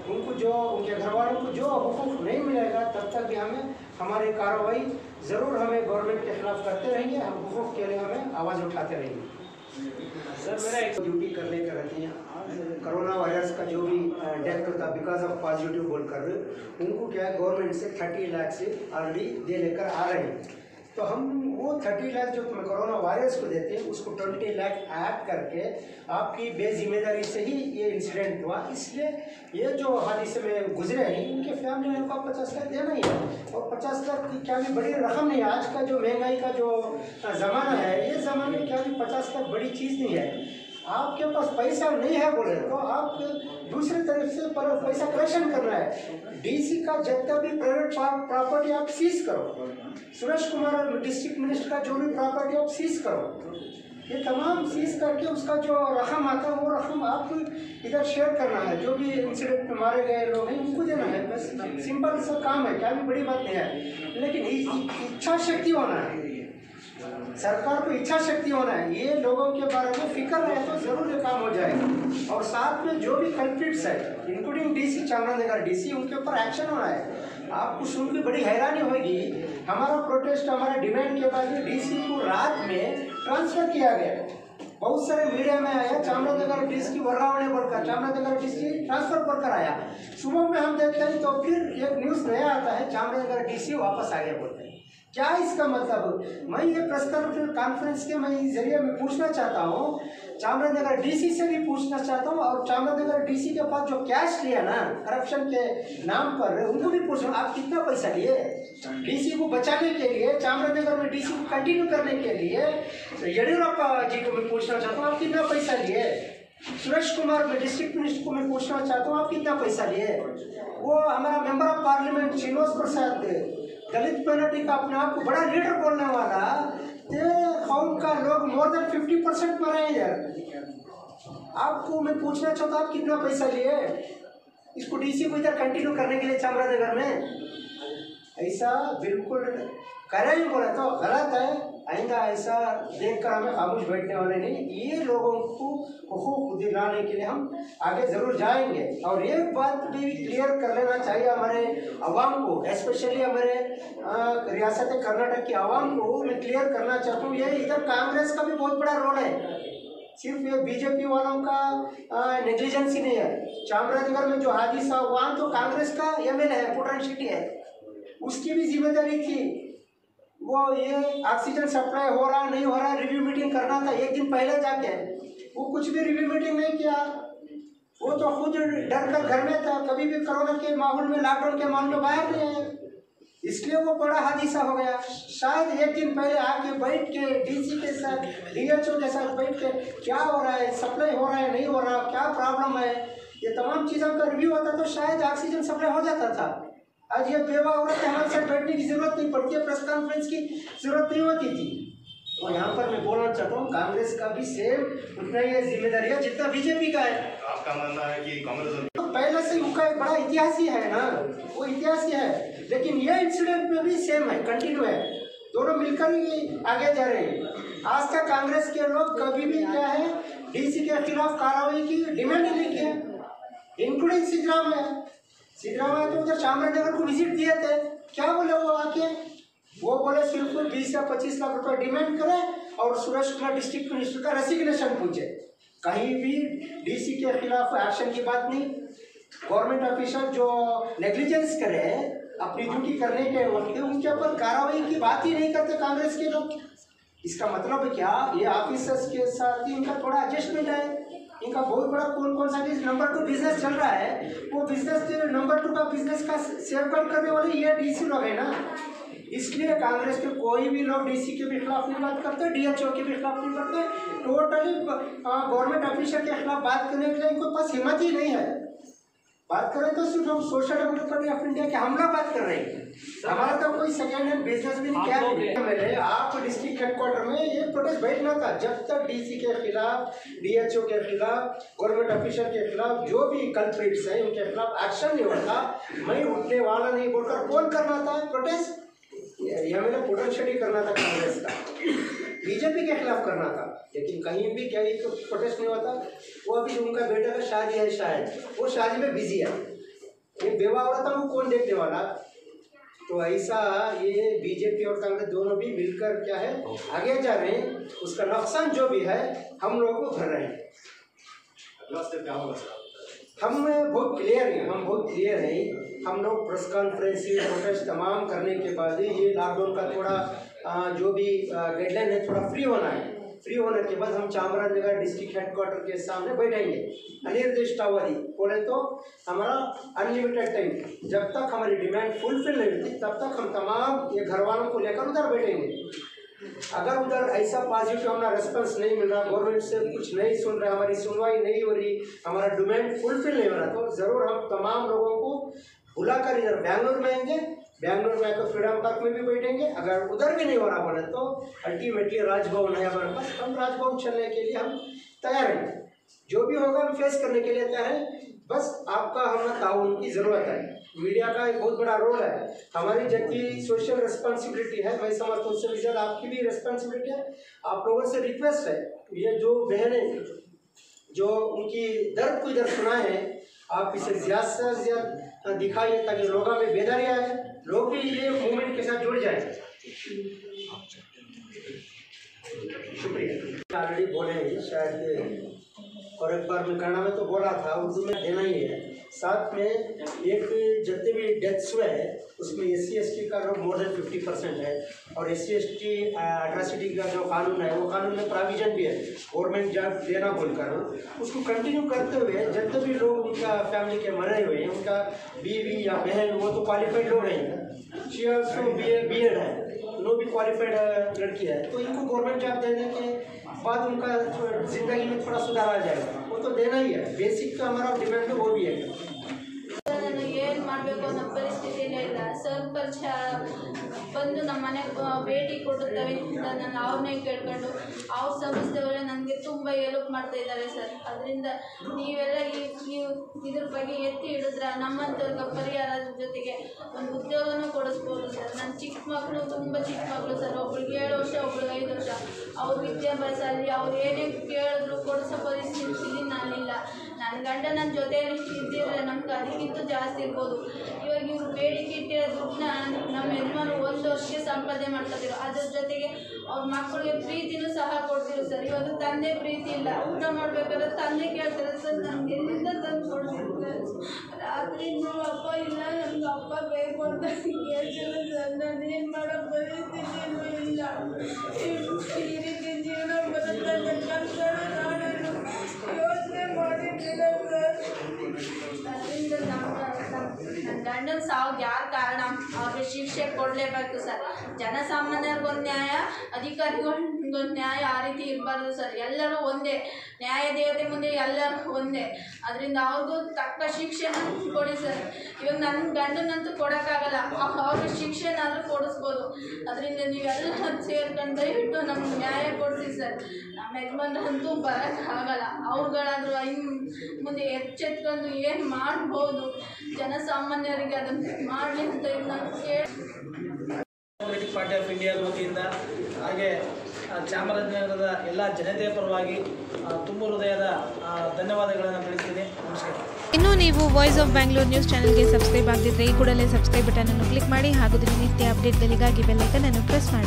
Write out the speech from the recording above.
उनको जो उनके घर वालों को जो हुकूक नहीं मिलेगा तब तक भी हमारी कार्रवाई ज़रूर हमें गवर्नमेंट के खिलाफ करते रहेंगे। हम हुकूक के लिए हमें आवाज़ उठाते रहेंगे। सर मेरा एक ड्यूटी करने का रहती है, कोरोना वायरस का जो भी डेथ होता बिकॉज ऑफ पॉजिटिव बोल कर उनको क्या है गवर्नमेंट से 30 लाख से ऑलरेडी दे लेकर आ रहे हैं। तो हम वो 30 लाख जो कोरोना वायरस को देते हैं उसको 20 लाख ऐड करके आपकी बेजिम्मेदारी से ही ये इंसिडेंट हुआ, इसलिए ये जो हादसे में गुजरे हैं उनके फैमिली वालों को 50 लाख देना ही है। और 50 लाख की क्या भी बड़ी रकम नहीं है। आज का जो महंगाई का जो ज़माना है, ये ज़माने में क्या भी 50 लाख बड़ी चीज़ नहीं है। आपके पास पैसा नहीं है बोले तो आप दूसरी तरफ से पैसा कलेक्शन करना है। डीसी का जितना भी प्राइवेट प्रॉपर्टी आप सीज करो, सुरेश कुमार डिस्ट्रिक्ट मिनिस्टर का जो भी प्रॉपर्टी आप सीज करो, ये तमाम सीज करके उसका जो रकम आता है वो रकम आपको इधर शेयर करना है। जो भी इंसिडेंट में मारे गए लोग हैं उनको देना है, बस सिंपल सा काम है, क्या भी बड़ी बात नहीं है। लेकिन इच्छा शक्ति होना है, सरकार को इच्छा शक्ति होना है। ये लोगों के बारे में फिक्र रहे तो जरूर ये काम हो जाएगा। और साथ में जो भी कल्प्रिट्स है इंक्लूडिंग डीसी चामराजनगर डीसी, उनके ऊपर एक्शन होना है। आपको सुन के बड़ी हैरानी होगी, हमारा प्रोटेस्ट हमारा डिमांड के बाद डीसी को रात में ट्रांसफर किया गया। बहुत सारे मीडिया में आया चामराजनगर डीसी वर्गावणी बोलकर, चामराजनगर डीसी ट्रांसफर बोलकर आया। सुबह में हम देखते हैं तो फिर एक न्यूज़ नया आता है चामराजनगर डीसी वापस आ गया बोलते हैं। क्या इसका मतलब? मैं ये प्रेस कॉन्फ्रेंस के मैं जरिए में पूछना चाहता हूँ, चामराजनगर डीसी से भी पूछना चाहता हूँ और चामराजनगर डीसी के पास जो कैश लिया ना करप्शन के नाम पर, उनको भी पूछना आप कितना पैसा लिए डीसी को बचाने के लिए, चामराजनगर में डीसी को कंटिन्यू करने के लिए। येडियुरप्पा जी को मैं पूछना चाहता हूँ आप कितना पैसा लिए। सुरेश कुमार में डिस्ट्रिक्ट मिनिस्टर को मैं पूछना चाहता हूँ आप कितना पैसा लिए। वो हमारा member of parliament Srinivas Prasad Dalit community का अपने आप को बड़ा लीडर बोलने वाला, कौम का लोग मोर देन 50% मरे हैं यार। आपको मैं पूछना चाहता हूँ आप कितना पैसा लिए इसको डीसी को इधर कंटिन्यू करने के लिए चामराजनगर में? ऐसा बिल्कुल करें ही बोला तो गलत है। आइंदा ऐसा देखकर हमें खामोश बैठने वाले नहीं। ये लोगों को हुकूक दिलाने के लिए हम आगे ज़रूर जाएंगे। और एक बात भी क्लियर कर लेना चाहिए हमारे अवाम को, स्पेशली हमारे रियासत कर्नाटक की आवाम को मैं क्लियर करना चाहता हूँ, ये इधर कांग्रेस का भी बहुत बड़ा रोल है। सिर्फ ये बीजेपी वालों का नेग्लिजेंस ही नहीं है। चामराजनगर में जो हादसा वहाँ तो कांग्रेस का एमएलए है, पुटन शेट्टी है, उसकी भी जिम्मेदारी थी। वो ये ऑक्सीजन सप्लाई हो रहा नहीं हो रहा रिव्यू मीटिंग करना था एक दिन पहले जाके, वो कुछ भी रिव्यू मीटिंग नहीं किया। वो तो खुद डर कर घर में था, कभी भी कोरोना के माहौल में लॉकडाउन के माहौल में बाहर नहीं आए, इसलिए वो बड़ा हादसा हो गया। शायद एक दिन पहले आके बैठ के डीसी के साथ डीएचओ के साथ बैठ के क्या हो रहा है, सप्लाई हो रहा है नहीं हो रहा, क्या प्रॉब्लम है, ये तमाम चीज़ों का रिव्यू होता तो शायद ऑक्सीजन सप्लाई हो जाता था। आज ये बेवा औरत हमारे साथ बैठने की जरूरत नहीं पड़ती है, प्रेस कॉन्फ्रेंस की जरूरत नहीं होती थी। और यहाँ पर मैं बोलना चाहता हूँ कांग्रेस का भी सेम उतना ही जिम्मेदारी है जितना बीजेपी का है। आपका मानना है कि कांग्रेस तो पहले से उनका एक बड़ा इतिहास ही है ना, वो इतिहास ही है। लेकिन ये इंसिडेंट में भी सेम है, कंटिन्यू है, दोनों मिलकर ही आगे जा रहे हैं। आज तक कांग्रेस के लोग कभी भी क्या है डीसी के खिलाफ कार्रवाई की डिमांड नहीं किया, इंक्लूडिंग सिद्धरामैया तो उधर चामराजनगर को विजिट दिए थे। क्या बोले वो आके? वो बोले सिर्फ 20 या 25 लाख रुपए डिमांड करें और सुरेश कुमार डिस्ट्रिक्ट मिनिस्टर का रेसिग्नेशन पूछे। कहीं भी डीसी के खिलाफ एक्शन की बात नहीं। गवर्नमेंट ऑफिसर जो नेग्लिजेंस करे अपनी ड्यूटी करने के वक्त उनके ऊपर कार्रवाई की बात ही नहीं करते कांग्रेस के लोग। इसका मतलब क्या? ये ऑफिसर्स के साथ ही इनका थोड़ा एडजस्टमेंट है। इनका बहुत बड़ा कौन सा नंबर 2 बिजनेस चल रहा है, वो बिजनेस नंबर 2 का बिजनेस का सेफगार्ड करने वाले ये डीसी लोग है ना। इसलिए कांग्रेस के कोई भी लोग डीसी के भी खिलाफ नहीं बात करते, डीएचओ के भी खिलाफ नहीं करते, टोटली गवर्नमेंट ऑफिसर के खिलाफ बात करने के लिए इनके पास हिम्मत ही नहीं है। बात करें तो सिर्फ हम सोशल डेमोक्रेटिक ऑफ इंडिया के हम लोग बात कर रहे हैं, हमारा तो कोई सेकेंड हैंड बिजनेस भी नहीं। क्या मेरे आप डिस्ट्रिक्ट हेडक्वार्टर में ये प्रोटेस्ट बैठना था जब तक डीसी के खिलाफ, डीएचओ के खिलाफ, गवर्नमेंट ऑफिसर के खिलाफ जो भी कल्प्रिट्स हैं उनके खिलाफ एक्शन नहीं होता। मैं उठने वाला नहीं बोलकर कौन करना था प्रोटेस्ट? यह मैंने पुटन शेट्टी करना था, कांग्रेस का, बीजेपी के खिलाफ करना था। लेकिन कहीं भी क्या प्रोटेस्ट नहीं होता। वो अभी उनका बेटा का शादी है, शायद वो शादी में बिजी है, ये बेवा औरतों को कौन देखने वाला? तो ऐसा ये बीजेपी और कांग्रेस दोनों भी मिलकर क्या है आगे जा रहे हैं, उसका नुकसान जो भी है हम लोगों को भर रहे हैं। हम बहुत क्लियर हैं, हम बहुत क्लियर हैं। हम लोग प्रेस कॉन्फ्रेंस प्रोटेस्ट तमाम करने के बाद ये लॉकडाउन का थोड़ा जो भी गाइडलाइन है थोड़ा फ्री होना है। फ्री होने के बाद हम चामराजनगर डिस्ट्रिक्ट हेडक्वार्टर के सामने बैठेंगे अनिर्दिष्टावधि, बोले तो हमारा अनलिमिटेड टाइम, जब तक हमारी डिमांड फुलफिल नहीं होती तब तक हम तमाम ये घर वालों को लेकर उधर बैठेंगे। अगर उधर ऐसा पॉजिटिव हमारा रेस्पॉन्स नहीं मिल रहा, गवर्नमेंट से कुछ नहीं सुन रहा, हमारी सुनवाई नहीं हो रही, हमारा डिमांड फुलफिल नहीं हो रहा, तो ज़रूर हम तमाम लोगों को बुलाकर इधर बेंगलुरु में आएंगे। बेंगलुरु में आकर फ्रीडम पार्क में भी बैठेंगे। अगर उधर भी नहीं हो रहा बोले तो अल्टीमेटली राजभवन है हमारे पास, हम राजभवन चलने के लिए हम तैयार हैं। जो भी होगा हम फेस करने के लिए तैयार हैं। बस आपका हमें ताउन की ज़रूरत है। मीडिया का एक बहुत बड़ा रोल है, हमारी जितनी सोशल रिस्पॉन्सिबिलिटी है, मैं समझता हूँ उससे भी ज़्यादा आपकी भी रिस्पॉन्सिबिलिटी है। आप लोगों से रिक्वेस्ट है, ये जो बहनें जो उनकी दर्द को इधर सुनाए हैं, आप इसे ज़्यादा से ज़्यादा दिखाइए ताकि लोगों में बेदारी आए, लोग भी ये मूवमेंट के साथ जुड़ जाए। शुक्रिया। ऑलरेडी बोले हैं शायद, और एक बार मैं कन्नड़ा में तो बोला था, उर्दू में देना ही है। साथ में एक जितने भी डेथ्स हुए हैं उसमें SC/ST का मोर देन 50% है, और SC/ST एट्रॉसिटी का जो कानून है वो कानून में प्रोविजन भी है गवर्नमेंट जब देना बोलकर, उसको कंटिन्यू करते हुए जितने भी लोग उनका फैमिली के मरे हुए हैं, उनका बीवी या बहन वो तो क्वालिफाइड लोग हैं, शी ऑल्सो BEd है, नो भी क्वालिफाइड लड़की है, तो इनको गवर्नमेंट जॉब देने के बाद उनका ज़िंदगी में थोड़ा सुधार आ जाएगा, वो तो देना ही है। बेसिक का हमारा डिमांड है वो भी है। ಏನು ಮಾಡಬೇಕು ಅನ್ನೋ ಪರಿಸ್ಥಿತಿನೇ ಇಲ್ಲ ಸರ್, ಬಂದು ನಮ್ಮ ಮನೆಗೆ ಭೇಟಿ ಕೊಡುತ್ತವೆ ಅಂತ ನಾನು ಅವ್ರನ್ನೇ ಕೇಳ್ಕೊಂಡು ಅವ್ರ ಸಂಸ್ಥೆಯವರೇ ನನಗೆ ತುಂಬ ಹೆಲ್ಪ್ ಮಾಡ್ತಾ ಇದ್ದಾರೆ ಸರ್। ಅದರಿಂದ ನೀವೆಲ್ಲ ನೀವು ಇದ್ರ ಬಗ್ಗೆ ಎತ್ತಿ ಹಿಡಿದ್ರೆ ನಮ್ಮಂಥವ್ರಿಗೆ ಪರಿಹಾರದ ಜೊತೆಗೆ ಒಂದು ಉದ್ಯೋಗನೂ ಕೊಡಿಸ್ಬೋದು ಸರ್। ನನ್ನ ಚಿಕ್ಕ ಮಕ್ಕಳು ತುಂಬ ಚಿಕ್ಕ ಮಕ್ಕಳು ಸರ್, ಒಬ್ಳಿಗೆ 7 ವರ್ಷ ಒಬ್ಳಿಗೆ 5 ವರ್ಷ, ಅವ್ರ ವಿದ್ಯಾಭ್ಯಾಸ ಅಲ್ಲಿ ಅವ್ರು ಏನೇ ಕೇಳಿದ್ರು ಕೊಡಿಸೋ ಪರಿಸ್ಥಿತಿಲಿ ನಾನಿಲ್ಲ। ನನ್ನ ಗಂಡ ನನ್ನ ಜೊತೆಯಲ್ಲಿ ಇದ್ದಿದ್ರೆ ನಮ್ಗೆ ಅದಕ್ಕಿಂತ ಜಾಸ್ತಿ ಇರ್ಬೋದು। ಇವಾಗ ಇವರು ಬೇಡಿಕೆ ಇಟ್ಟಿರೋ ದುಡ್ಡನ್ನ ನಮ್ಮ ಯಜಮಾನ 1 ವರ್ಷಕ್ಕೆ ಸಂಪಾದನೆ ಮಾಡ್ಕೊತಿರೋ, ಅದ್ರ ಜೊತೆಗೆ ಅವ್ರ ಮಕ್ಕಳಿಗೆ ಪ್ರೀತಿನೂ ಸಹ ಕೊಡ್ತಿರೋ ಸರ್। ಇವಾಗ ತಂದೆ ಪ್ರೀತಿ ಇಲ್ಲ, ಊಟ ಮಾಡಬೇಕಾದ್ರೆ ತಂದೆ ಕೇಳ್ತಾರೆ ಸರ್, ನಮ್ಗೆ ಎಲ್ಲಿಂದ ತಂದು ಕೊಡ್ತಿರ್ತಾರೆ, ರಾತ್ರಿನೂ ಅಪ್ಪ ಇಲ್ಲ ನಮ್ಗೆ ಅಪ್ಪ ಬೇಕು ಅಂತ ಕೇಳ್ತಾರೆ ಸರ್। ನಾನೇನು ಮಾಡೋ ಪರಿಸ್ಥಿತಿಯೂ ಇಲ್ಲ, ಈ ರೀತಿ ಜೀವನ ಬರುತ್ತೆ ನಾನು ಯೋಚನೆ ಮಾಡಿದ್ದಿಲ್ಲ ಸರ್। ಅದರಿಂದ ನನ್ನ ಗಂಡನ ಸಾವಿಗೆ ಯಾರು ಕಾರಣ ಅವ್ರಿಗೆ ಶಿಕ್ಷೆ ಕೊಡಲೇಬೇಕು ಸರ್। ಜನಸಾಮಾನ್ಯರಿಗೊಂದು ನ್ಯಾಯ, ಅಧಿಕಾರಿಗಳಿಗೊಂದು ನ್ಯಾಯ, ಆ ರೀತಿ ಇರಬಾರ್ದು ಸರ್। ಎಲ್ಲರೂ ಒಂದೇ, ನ್ಯಾಯ ದೇವತೆ ಮುಂದೆ ಎಲ್ಲರೂ ಒಂದೇ, ಅದರಿಂದ ಅವ್ರಿಗೂ ತಕ್ಕ ಶಿಕ್ಷೆನ ಕೊಡಿ ಸರ್। ಇವಾಗ ನನ್ನ ಗಂಡನಂತೂ ಕೊಡೋಕ್ಕಾಗಲ್ಲ, ಅವ್ರಿಗೆ ಶಿಕ್ಷೆನಾದರೂ ಕೊಡಿಸ್ಬೋದು। ಅದರಿಂದ ನೀವೆಲ್ಲ ಸೇರ್ಕೊಂಡು ದಯವಿಟ್ಟು ನಮ್ಗೆ ನ್ಯಾಯ ಕೊಡಿಸಿ ಸರ್। ನಮ್ಮ ಯಜಮಾನ್ರಂತೂ ಬರೋಕ್ಕಾಗಲ್ಲ, ಅವ್ರುಗಳಾದರೂ ಇನ್ನು ಮುಂದೆ ಎಚ್ಚೆತ್ಕೊಂಡು ಏನು ಮಾಡ್ಬೋದು ಜನಸಾಮಾನ್ಯರಿಗೆ ಅದನ್ನು ಮಾಡಲಿ ಅಂತ ನಾನು ಕೇಳಿ ಡೆಮೊಕ್ರೆಟಿಕ್ ಪಾರ್ಟಿ ಆಫ್ ಇಂಡಿಯಾ ವತಿಯಿಂದ ಹಾಗೆ ಚಾಮರಾಜನಗರದ ಎಲ್ಲ ಜನತೆಯ ಪರವಾಗಿ ತುಂಬ ಹೃದಯದ ಧನ್ಯವಾದಗಳನ್ನು ತಿಳಿಸ್ತೀನಿ। ನಮಸ್ಕಾರ। ಇನ್ನು ನೀವು ವಾಯ್ಸ್ ಆಫ್ ಬ್ಯಾಂಗ್ಳೂರ್ ನ್ಯೂಸ್ ಚಾನೆಲ್ಗೆ ಸಬ್ಸ್ಕ್ರೈಬ್ ಆಗದಿದ್ದರೆ ಈ ಕೂಡಲೇ ಸಬ್ಸ್ಕ್ರೈಬ್ ಬಟನ್ ಅನ್ನು ಕ್ಲಿಕ್ ಮಾಡಿ ಹಾಗೂ ದಿನನಿತ್ಯ ಅಪ್ಡೇಟ್ಗಳಿಗಾಗಿ ಬೆಲ್ ಐಕಾನ್ ಅನ್ನು ಪ್ರೆಸ್ ಮಾಡಿ।